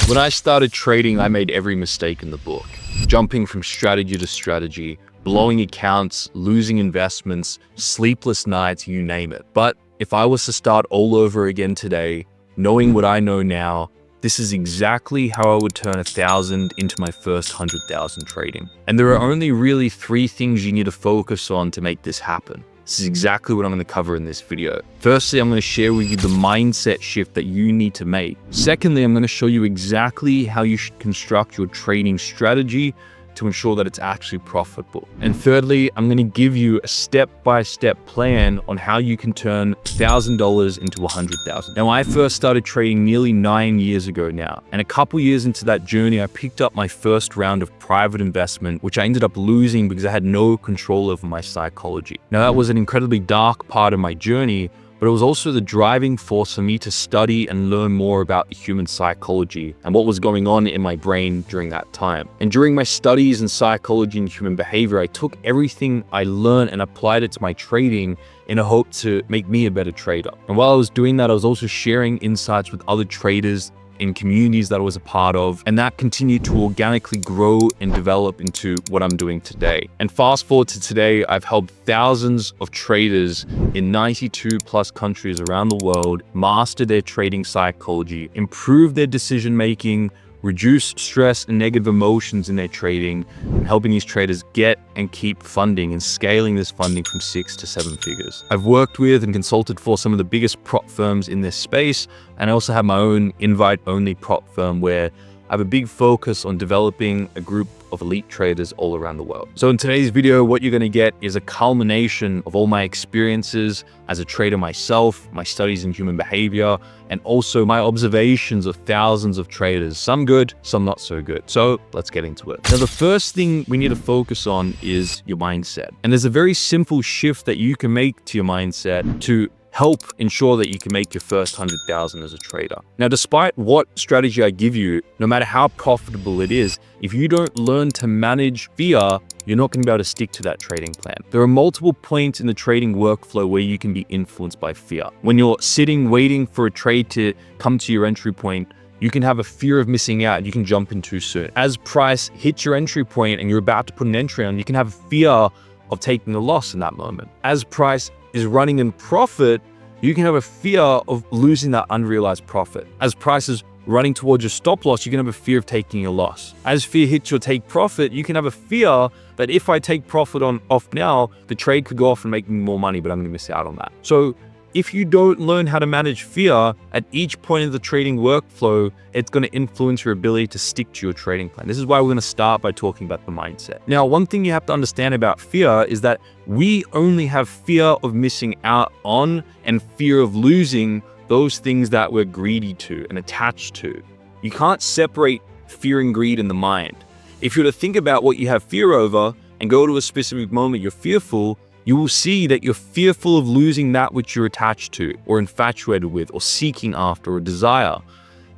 When I started trading, I made every mistake in the book. Jumping from strategy to strategy, blowing accounts, losing investments, sleepless nights, you name it. But if I was to start all over again today, knowing what I know now, this is exactly how I would turn 1,000 into my first 100,000 trading. And there are only really 3 things you need to focus on to make this happen. This is exactly what I'm going to cover in this video. Firstly, I'm going to share with you the mindset shift that you need to make. Secondly, I'm going to show you exactly how you should construct your trading strategy to ensure that it's actually profitable. And thirdly, I'm going to give you a step-by-step plan on how you can turn $1,000 into 100,000. Now, I first started trading nearly 9 years ago now, and a couple years into that journey, I picked up my first round of private investment, which I ended up losing because I had no control over my psychology. Now, that was an incredibly dark part of my journey, but it was also the driving force for me to study and learn more about the human psychology and what was going on in my brain during that time. And during my studies in psychology and human behavior, I took everything I learned and applied it to my trading in a hope to make me a better trader. And while I was doing that, I was also sharing insights with other traders in communities that I was a part of, and that continued to organically grow and develop into what I'm doing today. And fast forward to today, I've helped thousands of traders in 92 plus countries around the world master their trading psychology, improve their decision making, reduce stress and negative emotions in their trading, and helping these traders get and keep funding and scaling this funding from 6 to 7 figures. I've worked with and consulted for some of the biggest prop firms in this space, and I also have my own invite-only prop firm where I have a big focus on developing a group of elite traders all around the world. So in today's video, what you're going to get is a culmination of all my experiences as a trader myself, my studies in human behavior, and also my observations of thousands of traders, some good, some not so good. So let's get into it. Now, the first thing we need to focus on is your mindset. And there's a very simple shift that you can make to your mindset to help ensure that you can make your first 100,000 as a trader. Now, despite what strategy I give you, no matter how profitable it is, if you don't learn to manage fear, you're not going to be able to stick to that trading plan. There are multiple points in the trading workflow where you can be influenced by fear. When you're sitting waiting for a trade to come to your entry point, you can have a fear of missing out. You can jump in too soon. As price hits your entry point and you're about to put an entry on, you can have a fear of taking a loss in that moment. As price is running in profit, you can have a fear of losing that unrealized profit. As price is running towards your stop loss, you can have a fear of taking a loss. As fear hits your take profit, you can have a fear that if I take profit off now, the trade could go off and make me more money, but I'm going to miss out on that. So if you don't learn how to manage fear at each point of the trading workflow, it's going to influence your ability to stick to your trading plan. This is why we're going to start by talking about the mindset. Now, one thing you have to understand about fear is that we only have fear of missing out on and fear of losing those things that we're greedy to and attached to. You can't separate fear and greed in the mind. If you were to think about what you have fear over and go to a specific moment you're fearful, you will see that you're fearful of losing that which you're attached to or infatuated with or seeking after or desire.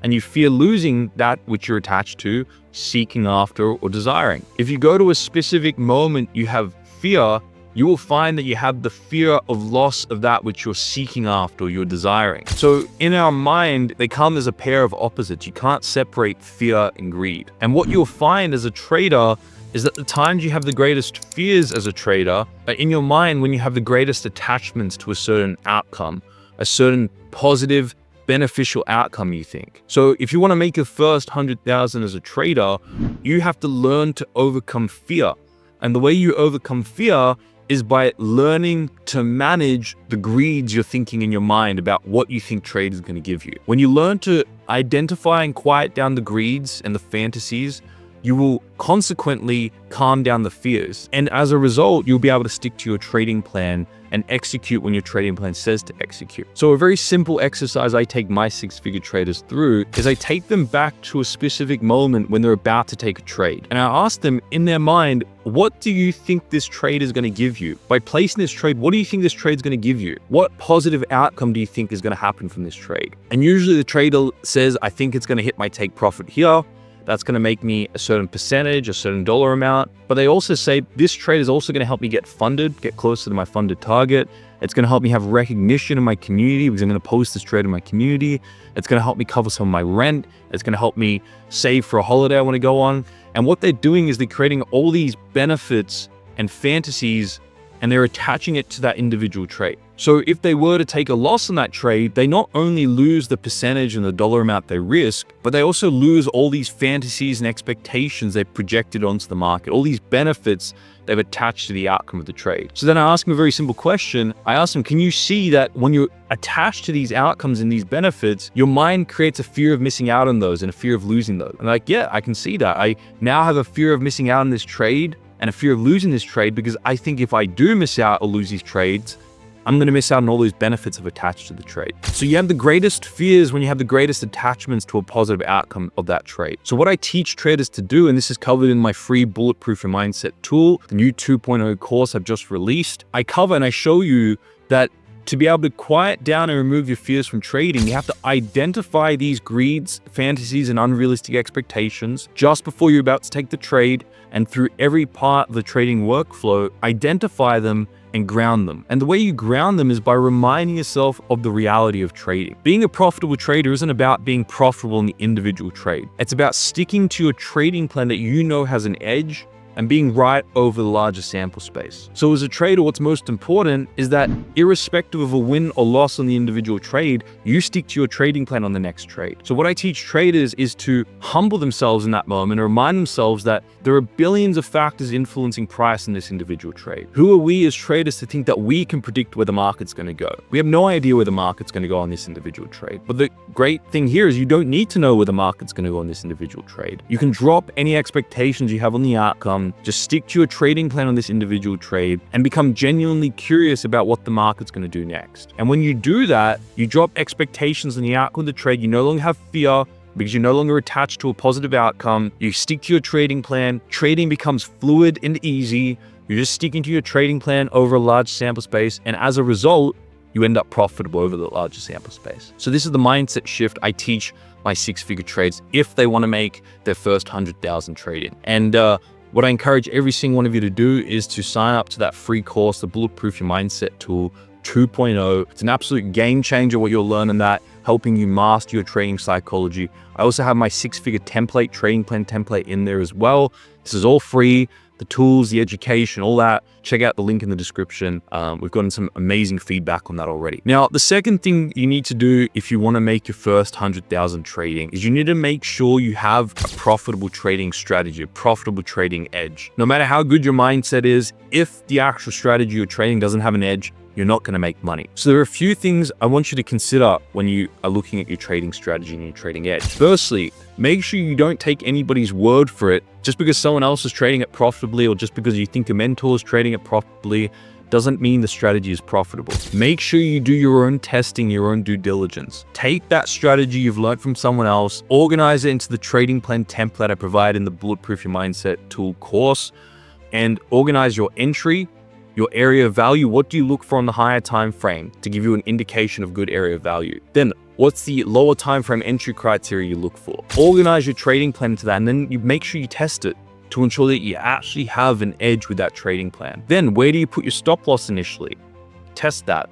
And you fear losing that which you're attached to, seeking after or desiring. If you go to a specific moment you have fear, you will find that you have the fear of loss of that which you're seeking after or you're desiring. So in our mind, they come as a pair of opposites. You can't separate fear and greed. And what you'll find as a trader is that the times you have the greatest fears as a trader are in your mind when you have the greatest attachments to a certain outcome, a certain positive, beneficial outcome you think. So if you want to make your first 100,000 as a trader, you have to learn to overcome fear. And the way you overcome fear is by learning to manage the greeds you're thinking in your mind about what you think trade is going to give you. When you learn to identify and quiet down the greeds and the fantasies, you will consequently calm down the fears. And as a result, you'll be able to stick to your trading plan and execute when your trading plan says to execute. So a very simple exercise I take my 6-figure traders through is I take them back to a specific moment when they're about to take a trade. And I ask them in their mind, what do you think this trade is going to give you? By placing this trade, what do you think this trade is going to give you? What positive outcome do you think is going to happen from this trade? And usually the trader says, I think it's going to hit my take profit here. That's going to make me a certain percentage, a certain dollar amount. But they also say this trade is also going to help me get funded, get closer to my funded target. It's going to help me have recognition in my community because I'm going to post this trade in my community. It's going to help me cover some of my rent. It's going to help me save for a holiday I want to go on. And what they're doing is they're creating all these benefits and fantasies, and they're attaching it to that individual trade. So if they were to take a loss on that trade, they not only lose the percentage and the dollar amount they risk, but they also lose all these fantasies and expectations they've projected onto the market, all these benefits they've attached to the outcome of the trade. So then I ask them a very simple question. I ask them, can you see that when you're attached to these outcomes and these benefits, your mind creates a fear of missing out on those and a fear of losing those? And they're like, yeah, I can see that. I now have a fear of missing out on this trade and a fear of losing this trade because I think if I do miss out or lose these trades, I'm going to miss out on all those benefits of attached to the trade. So you have the greatest fears when you have the greatest attachments to a positive outcome of that trade. So what I teach traders to do, and this is covered in my free Bulletproof Your Mindset tool, the new 2.0 course I've just released, I cover and I show you that to be able to quiet down and remove your fears from trading, you have to identify these greeds, fantasies, and unrealistic expectations just before you're about to take the trade, and through every part of the trading workflow, identify them and ground them. And the way you ground them is by reminding yourself of the reality of trading. Being a profitable trader isn't about being profitable in the individual trade. It's about sticking to your trading plan that you know has an edge and being right over the larger sample space. So as a trader, what's most important is that irrespective of a win or loss on the individual trade, you stick to your trading plan on the next trade. So what I teach traders is to humble themselves in that moment and remind themselves that there are billions of factors influencing price in this individual trade. Who are we as traders to think that we can predict where the market's going to go? We have no idea where the market's going to go on this individual trade. But the great thing here is you don't need to know where the market's going to go on this individual trade. You can drop any expectations you have on the outcome, just stick to your trading plan on this individual trade, and become genuinely curious about what the market's going to do next. And when you do that, you drop expectations on the outcome of the trade. You no longer have fear because you're no longer attached to a positive outcome. You stick to your trading plan. Trading becomes fluid and easy. You're just sticking to your trading plan over a large sample space. And as a result, you end up profitable over the larger sample space. So this is the mindset shift I teach my six-figure trades if they want to make their first 100,000 trading. And what I encourage every single one of you to do is to sign up to that free course, the Bulletproof Your Mindset tool 2.0. It's an absolute game changer what you'll learn in that, helping you master your trading psychology. I also have my six-figure template, trading plan template in there as well. This is all free. The tools, the education, all that. Check out the link in the description. We've gotten some amazing feedback on that already. Now, the second thing you need to do if you want to make your first 100,000 trading is you need to make sure you have a profitable trading strategy, a profitable trading edge. No matter how good your mindset is, if the actual strategy you're trading doesn't have an edge, you're not going to make money. So there are a few things I want you to consider when you are looking at your trading strategy and your trading edge. Firstly, make sure you don't take anybody's word for it. Just because someone else is trading it profitably or just because you think a mentor is trading it profitably doesn't mean the strategy is profitable. Make sure you do your own testing, your own due diligence. Take that strategy you've learned from someone else, organize it into the trading plan template I provide in the Bulletproof Your Mindset tool course, and organize your entry, your area of value. What do you look for on the higher time frame to give you an indication of good area of value? Then what's the lower time frame entry criteria you look for? Organize your trading plan to that, and then you make sure you test it to ensure that you actually have an edge with that trading plan. Then where do you put your stop loss initially? Test that.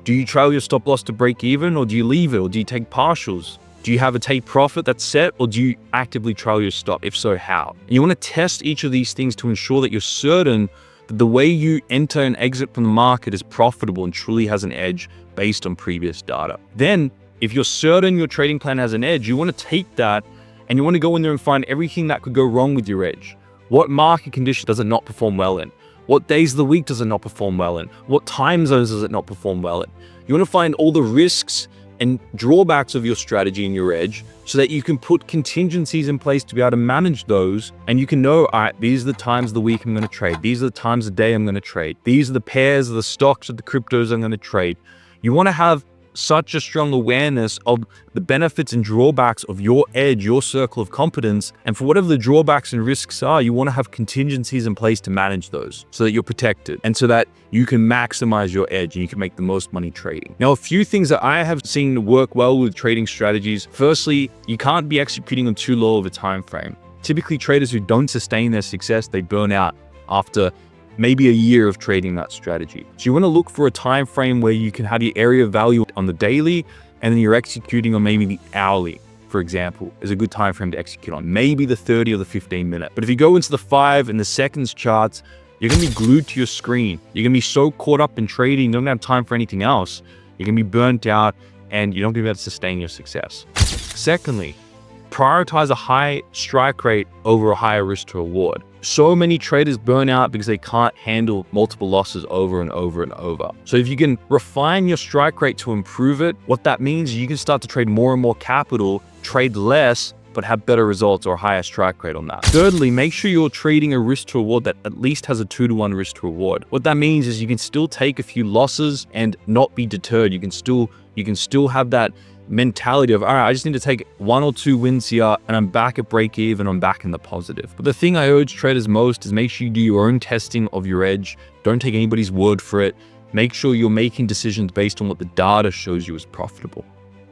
Do you trail your stop loss to break even, or do you leave it, or do you take partials? Do you have a take profit that's set, or do you actively trail your stop? If so, how? And you want to test each of these things to ensure that you're certain that the way you enter and exit from the market is profitable and truly has an edge based on previous data. Then, if you're certain your trading plan has an edge, you want to take that and you want to go in there and find everything that could go wrong with your edge. What market condition does it not perform well in? What days of the week does it not perform well in? What time zones does it not perform well in? You want to find all the risks and drawbacks of your strategy and your edge so that you can put contingencies in place to be able to manage those, and you can know, all right, these are the times of the week I'm going to trade. These are the times of the day I'm going to trade. These are the pairs of the stocks of the cryptos I'm going to trade. You want to have such a strong awareness of the benefits and drawbacks of your edge, your circle of competence. And for whatever the drawbacks and risks are, you want to have contingencies in place to manage those so that you're protected and so that you can maximize your edge and you can make the most money trading. Now, a few things that I have seen work well with trading strategies. Firstly, you can't be executing on too low of a time frame. Typically, traders who don't sustain their success, they burn out after maybe a year of trading that strategy. So you want to look for a time frame where you can have your area of value on the daily, and then you're executing on maybe the hourly, for example, is a good time frame to execute on. Maybe the 30 or the 15 minute. But if you go into the 5 and the seconds charts, you're going to be glued to your screen. You're going to be so caught up in trading, you don't have time for anything else. You're going to be burnt out, and you're not going to be able to sustain your success. Secondly, prioritize a high strike rate over a higher risk to reward. So many traders burn out because they can't handle multiple losses over and over and over. So if you can refine your strike rate to improve it, what that means is you can start to trade more and more capital, trade less, but have better results or higher strike rate on that. Thirdly, make sure you're trading a risk to reward that at least has a 2-to-1 risk to reward. What that means is you can still take a few losses and not be deterred. You can still have that mentality of, all right, I just need to take 1 or 2 wins here and I'm back at break even, I'm back in the positive. But the thing I urge traders most is make sure you do your own testing of your edge. Don't take anybody's word for it. Make sure you're making decisions based on what the data shows you is profitable.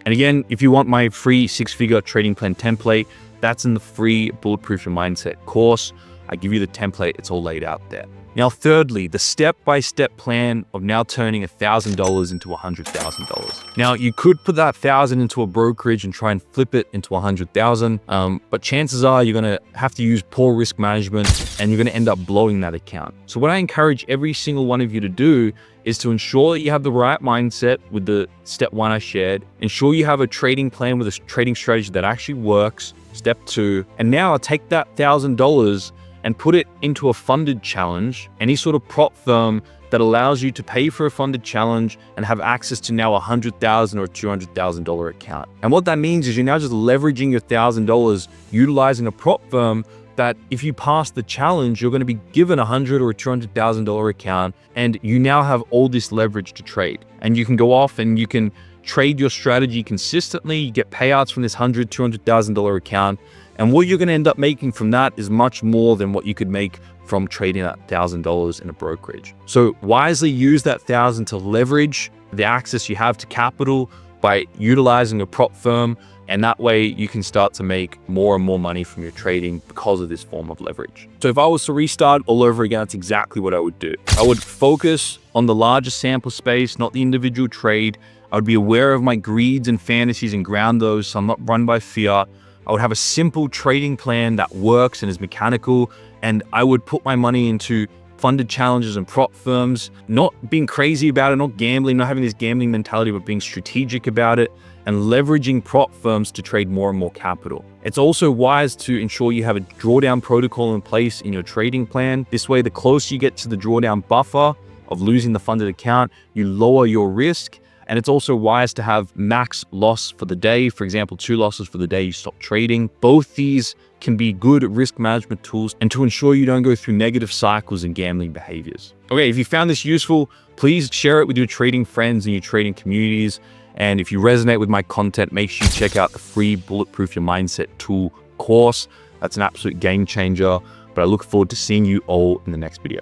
And again, if you want my free 6-figure trading plan template, that's in the free Bulletproof Your Mindset course. I give you the template, it's all laid out there. Now, thirdly, the step-by-step plan of now turning $1,000 into $100,000. Now, you could put that 1,000 into a brokerage and try and flip it into 100,000, but chances are you're gonna have to use poor risk management and you're gonna end up blowing that account. So what I encourage every single one of you to do is to ensure that you have the right mindset with the step 1 I shared, ensure you have a trading plan with a trading strategy that actually works, step 2, and now take that $1,000 and put it into a funded challenge, any sort of prop firm that allows you to pay for a funded challenge and have access to now a $100,000 or $200,000 account. And what that means is you're now just leveraging your $1,000, utilizing a prop firm that if you pass the challenge, you're going to be given a $100,000 or $200,000 account, and you now have all this leverage to trade. And you can go off and you can trade your strategy consistently, you get payouts from this $100,000, $200,000 account, and what you're going to end up making from that is much more than what you could make from trading that $1,000 in a brokerage. So wisely use that $1,000 to leverage the access you have to capital by utilizing a prop firm, and that way you can start to make more and more money from your trading because of this form of leverage. So if I was to restart all over again, that's exactly what I would do. I would focus on the larger sample space, not the individual trade. I would be aware of my greeds and fantasies and ground those so I'm not run by fear. I would have a simple trading plan that works and is mechanical, and I would put my money into funded challenges and prop firms, not being crazy about it, not gambling, not having this gambling mentality, but being strategic about it and leveraging prop firms to trade more and more capital. It's also wise to ensure you have a drawdown protocol in place in your trading plan. This way, the closer you get to the drawdown buffer of losing the funded account, you lower your risk. And it's also wise to have max loss for the day. For example, 2 losses for the day you stop trading. Both these can be good risk management tools and to ensure you don't go through negative cycles and gambling behaviors. Okay, if you found this useful, please share it with your trading friends and your trading communities. And if you resonate with my content, make sure you check out the free Bulletproof Your Mindset tool course. That's an absolute game changer. But I look forward to seeing you all in the next video.